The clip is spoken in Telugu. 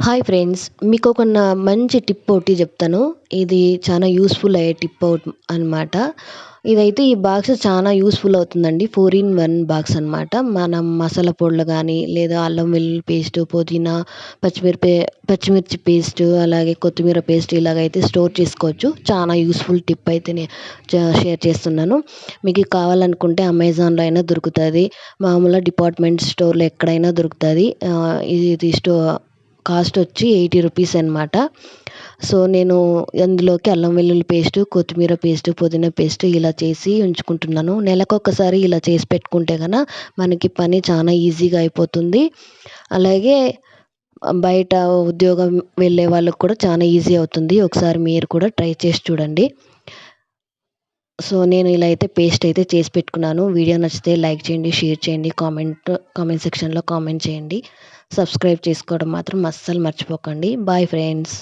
Hi friends! మీకొక మంచి టిప్ ఒకటి చెప్తాను. ఇది చాలా యూజ్‌ఫుల్ అయ్యే టిప్ అనమాట. ఇదైతే ఈ బాక్స్ చాలా యూజ్‌ఫుల్ అవుతుందండి. 4 ఇన్ 1 బాక్స్ అనమాట. మనం మసాలా పొడులు గానీ, లేదా అల్లం వెల్లుల్లి పేస్టు, పుదీనా, పచ్చిమిర్చి పేస్టు, అలాగే కొత్తిమీర పేస్ట్ ఇలాగైతే స్టోర్ చేసుకోవచ్చు. చాలా యూజ్‌ఫుల్ టిప్ అయితే షేర్ చేస్తున్నాను. మీకు కావాలనుకుంటే అమెజాన్‌లో అయినా దొరుకుతది. మామూలుగా డిపార్ట్మెంట్ స్టోర్‌లో ఎక్కడైనా దొరుకుతది. ఇది కాస్ట్ వచ్చి 80 రూపీస్ అనమాట. సో, నేను అందులోకి అల్లం వెల్లుల్లి పేస్టు, కొత్తిమీర పేస్టు, పుదీనా పేస్టు ఇలా చేసి ఉంచుకుంటున్నాను. నెలకొకసారి ఇలా చేసి పెట్టుకుంటే మనకి పని చాలా ఈజీగా అయిపోతుంది. అలాగే బయట ఉద్యోగం వెళ్ళే వాళ్ళకి కూడా చాలా ఈజీ అవుతుంది. ఒకసారి మీరు కూడా ట్రై చేసి చూడండి. సో, నేను ఇలా అయితే పేస్ట్ అయితే చేసి పెట్టుకున్నాను. వీడియో నచ్చితే లైక్ చేయండి, షేర్ చేయండి, కామెంట్ సెక్షన్‌లో కామెంట్ చేయండి. సబ్స్క్రైబ్ చేసుకోవడం మాత్రం అస్సలు మర్చిపోకండి. Boy friends.